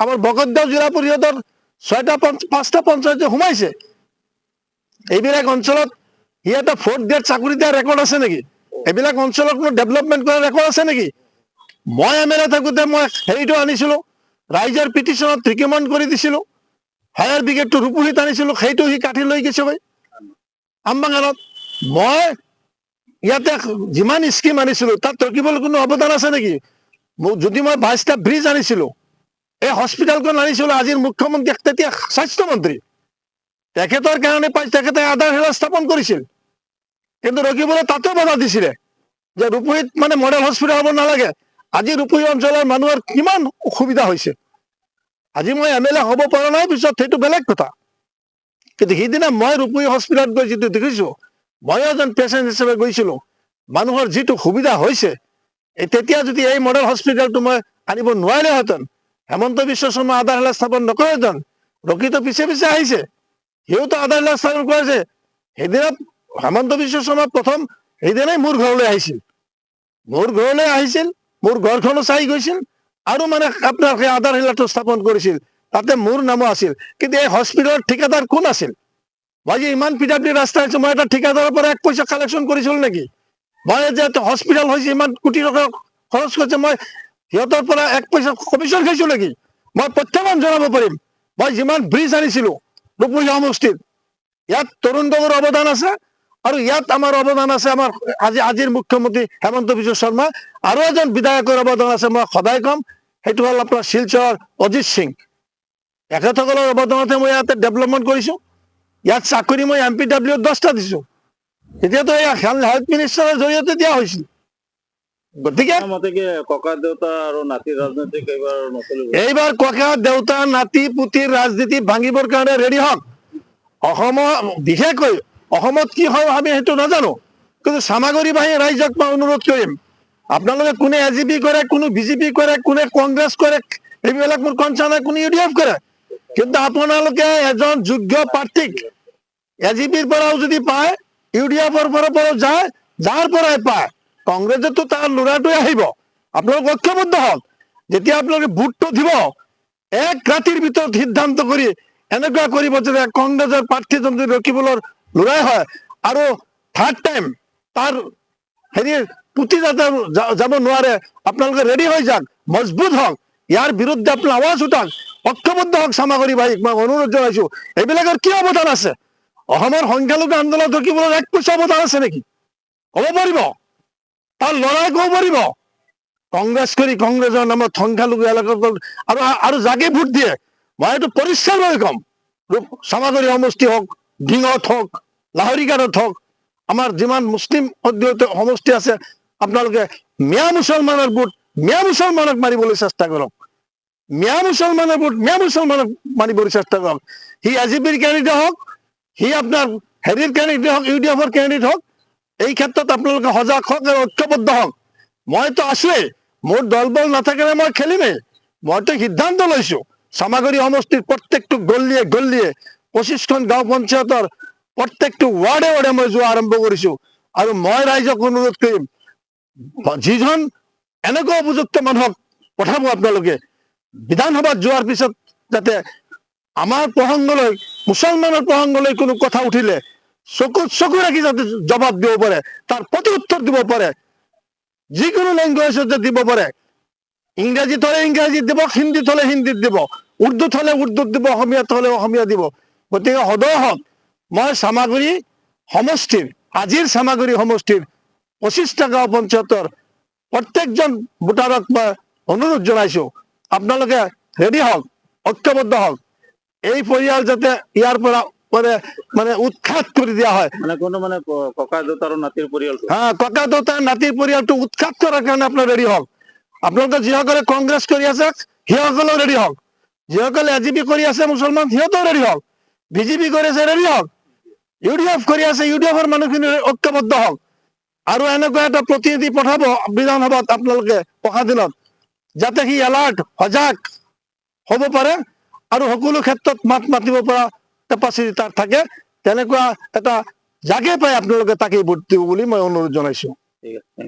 আমাৰ বকতগাঁও জিলা পৰিষদৰ 5টা পঞ্চায়তে সোমাইছে। এইবিলাক অঞ্চলত এটা 4th গ্ৰেড চাকৰি দিয়া ৰেকৰ্ড আছে নেকি? এইবিলাক অঞ্চলত কোনো ডেভেলপমেণ্ট কৰাৰ ৰেকৰ্ড আছে নেকি? মই MLA থাকোঁতে মই হেৰিটো আনিছিলোঁ, ৰাইজৰ পিটিশ্যনত ৰিকমেণ্ড কৰি দিছিলোঁ, ফায়াৰ ব্ৰিগেডটো ৰূপহীত আনিছিলোঁ, সেইটো সি কাটি লৈ গৈছে গৈ আমবাগানত। মই ইয়াতে যিমান স্কিম আনিছিলোঁ তাত ৰকিবুলৰ কোনো অৱদান আছে নেকি? যদি মই 22টা ব্ৰিজ আনিছিলোঁ, এই হস্পিটেলখন আনিছিলোঁ, আজিৰ মুখ্যমন্ত্ৰী তেতিয়া স্বাস্থ্যমন্ত্ৰী, তেখেতৰ কাৰণে তেখেতে আধাৰশিলা স্থাপন কৰিছিল, কিন্তু ৰকিবুলে তাতেও বাধা দিছিলে যে ৰূপহীত মানে মডেল হস্পিটেল হ'ব নালাগে। আজি ৰূপহী অঞ্চলৰ মানুহৰ কিমান অসুবিধা হৈছে। আজি মই MLA হ'ব পৰা নাই, পিছত সেইটো বেলেগ কথা, কিন্তু সিদিনা মই ৰূপহী হস্পিটেলত গৈ যিটো দেখিছোঁ, মই এজন পেচেণ্ট হিচাপে গৈছিলোঁ, মানুহৰ যিটো সুবিধা হৈছে, তেতিয়া যদি এই মডেল হস্পিটেলটো মই আনিব নোৱাৰিলেহেঁতেন, হেমন্ত বিশ্ব শৰ্মা আধাৰশিলা স্থাপন নকৰেহেঁতেন, ৰকিটো পিছে পিছে আহিছে, সিওতো আধাৰশিলা স্থাপন কৰিছে। সেইদিনা হেমন্ত বিশ্ব শৰ্মা প্ৰথম সেইদিনাই মোৰ ঘৰলৈ আহিছিল, মোৰ ঘৰখনো চাই গৈছিল, আৰু মানে আপোনাৰ সেই আধাৰশিলাটো স্থাপন কৰিছিল, তাতে মোৰ নামো আছিল। কিন্তু এই হস্পিটেলৰ ঠিকাদাৰ কোন আছিল? মই যে ইমান PWD ৰাস্তা আছো, মই এটা ঠিকাদাৰৰ পৰা 1 পইচা কালেকশ্যন কৰিছিলোঁ নেকি? মই যে হস্পিটেল হৈছে, ইমান কোটি টকা খৰচ কৰিছে, মই সিহঁতৰ পৰা 1 পইচা কমিশ্যন খাইছোঁ নেকি? মই প্ৰত্যাহ্বান জনাব পাৰিম। মই যিমান ব্ৰিজ আনিছিলোঁ ৰূপহী সমষ্টিত, ইয়াত তৰুণ গগৈৰ অৱদান আছে, আৰু ইয়াত আমাৰ অৱদান আছে, আমাৰ আজিৰ মুখ্যমন্ত্ৰী হেমন্ত বিশ্ব শৰ্মা, আৰু এজন বিধায়কৰ অৱদান আছে, মই সদায় ক'ম, সেইটো হ'ল আপোনাৰ শিলচৰৰ অজিত সিং। এখেতসকলৰ অৱদানতে মই ইয়াতে ডেভেলপমেণ্ট কৰিছোঁ। ইয়াত চাকৰি মই MPW 10টা দিছোঁ, এতিয়াতো এই হেল্থ মিনিষ্টাৰৰ জৰিয়তে দিয়া হৈছিল। গতিকে ককা দেউতা আৰু নাতিৰ ৰাজনীতি এইবাৰ ককা দেউতা নাতি পুতিৰ ৰাজনীতি ভাঙিবৰ কাৰণে ৰেডি হওক। অসমৰ বিশেষকৈ অসমত কি হয় আমি সেইটো নাজানো, কিন্তু চামাগুৰি বাহিনী ৰাইজক মই অনুৰোধ কৰিম, আপোনালোকে কোনে AGP কৰে, কোনো BJP কৰে, কোনে কংগ্ৰেছ কৰে, এইবিলাক মোৰ কনচাৰ্ণ নাই, কোনে UDF কৰে, কিন্তু আপোনালোকে এজন যোগ্য প্ৰাৰ্থীক AGPৰ পৰাও যদি পায়, UDFৰ পৰাও যায়, যাৰ পৰাই পায়, কংগ্ৰেছেতো তাৰ ল'ৰাটোৱে আহিব। আপোনালোক ঐক্যবদ্ধ হওক। যেতিয়া আপোনালোকে ভোটটো দিব, এক ৰাতিৰ ভিতৰত সিদ্ধান্ত কৰি এনেকুৱা কৰিব যে কংগ্ৰেছৰ প্ৰাৰ্থীজন যদি ৰকিবুলৰ ল'ৰাই হয়, আৰু 3rd টাইম তাৰ হেৰি পুতি যাতে যাব নোৱাৰে, আপোনালোকে ৰেডি হৈ যাওক, মজবুত হওক, ইয়াৰ বিৰুদ্ধে আপোনাৰ আৱাজ উঠাওক, ঐক্যবদ্ধ হওক। চামাগুৰি বাহিনীক মই অনুৰোধ জনাইছোঁ, এইবিলাকৰ কি অৱদান আছে? অসমৰ সংখ্যালঘু আন্দোলনত ৰকিবুলৰ 1 পইচা অৱদান আছে নেকি? ক'ব পাৰিব? তাৰ ল'ৰাই ক'ব পাৰিব? কংগ্ৰেছ কৰি কংগ্ৰেছৰ নামত সংখ্যালঘু এলেকাত আৰু যাকে ভোট দিয়ে, মই এইটো পৰিষ্কাৰভাৱে ক'ম, চামাগুৰি সমষ্টি হওক, ডিঙত হওক, লাহৰিঘাটত হওক, আমাৰ যিমান মুছলিম সমষ্টি আছে, আপোনালোকে মিয়া মুছলমানৰ ভোট মিয়া মুছলমানক মাৰিবলৈ চেষ্টা কৰক, মিয়া মুছলমানৰ ভোট মিয়া মুছলমানক মাৰিবলৈ চেষ্টা কৰক। সি AGPৰ কেণ্ডিডেট হওক, সি আপোনাৰ হেৰিৰ কেণ্ডিডেট হওক, UDFৰ কেণ্ডিডেট হওক, এই ক্ষেত্ৰত আপোনালোকে সজাগ হওক আৰু ঐক্যবদ্ধ হওক। মইতো আছোৱেই, মোৰ দলবল নাথাকিলে মই খেলিমেই। মইতো সিদ্ধান্ত লৈছোঁ, চামাগুৰি সমষ্টিৰ প্ৰত্যেকটো গলিয়ে 25খন গাঁও পঞ্চায়তৰ প্ৰত্যেকটো ৱাৰ্ডে মই যোৱা আৰম্ভ কৰিছোঁ। আৰু মই ৰাইজক অনুৰোধ কৰিম, যিজন এনেকুৱা উপযুক্ত মানুহক পঠাব আপোনালোকে, বিধানসভাত যোৱাৰ পিছত যাতে আমাৰ প্ৰসংগলৈ, মুছলমানৰ প্ৰসংগলৈ কোনো কথা উঠিলে চকু ৰাখি যাতে জবাব দিব পাৰে, তাৰ প্ৰতি উত্তৰ দিব পাৰে, যিকোনো লেংগুৱেজতে দিব পাৰে। ইংৰাজীত হলে ইংৰাজীত দিব, হিন্দীত হলে হিন্দীত দিব, উৰ্দুত হলে উৰ্দুত দিব, অসমীয়াত হলে অসমীয়া দিব। গতিকে সদয় হওক। মই চামাগুৰি সমষ্টিৰ, আজিৰ চামাগুৰি সমষ্টিৰ 25টা গাঁও পঞ্চায়তৰ প্ৰত্যেকজন ভোটাৰক মই অনুৰোধ জনাইছোঁ, আপোনালোকে ৰেডি হওক, ঐক্যবদ্ধ হওক। এই পৰিয়াল যাতে ইয়াৰ পৰা মানে উৎখাত কৰি দিয়া হয়, ককা দেউতা আৰু নাতিৰ পৰিয়ালটো, ককা দেউতাৰ নাতিৰ পৰিয়ালটো উৎখাত কৰাৰ কাৰণে আপোনাৰ ৰেডি হওক। আপোনালোকে যিসকলে কংগ্ৰেছ কৰি আছে সেইসকলেও ৰেডি হওক, যিসকলে AGP কৰি আছে মুছলমান সিহঁতেও ৰেডি হওক, BJP কৰি আছে ৰেডি হওক, UDF কৰি আছে UDFৰ মানুহখিনি ঐক্যবদ্ধ হওক। আৰু এনেকুৱা এটা প্ৰতিনিধি পঠাব বিধানসভাত আপোনালোকে অহা দিনত, যাতে সি এলাৰ্ট সজাগ হ'ব পাৰে আৰু সকলো ক্ষেত্ৰত মাত মাতিব পৰা কেপাচিটি তাৰ থাকে। তেনেকুৱা এটা যাকে পায় আপোনালোকে তাকেই ভোট দিব বুলি মই অনুৰোধ জনাইছোঁ। ঠিক আছে।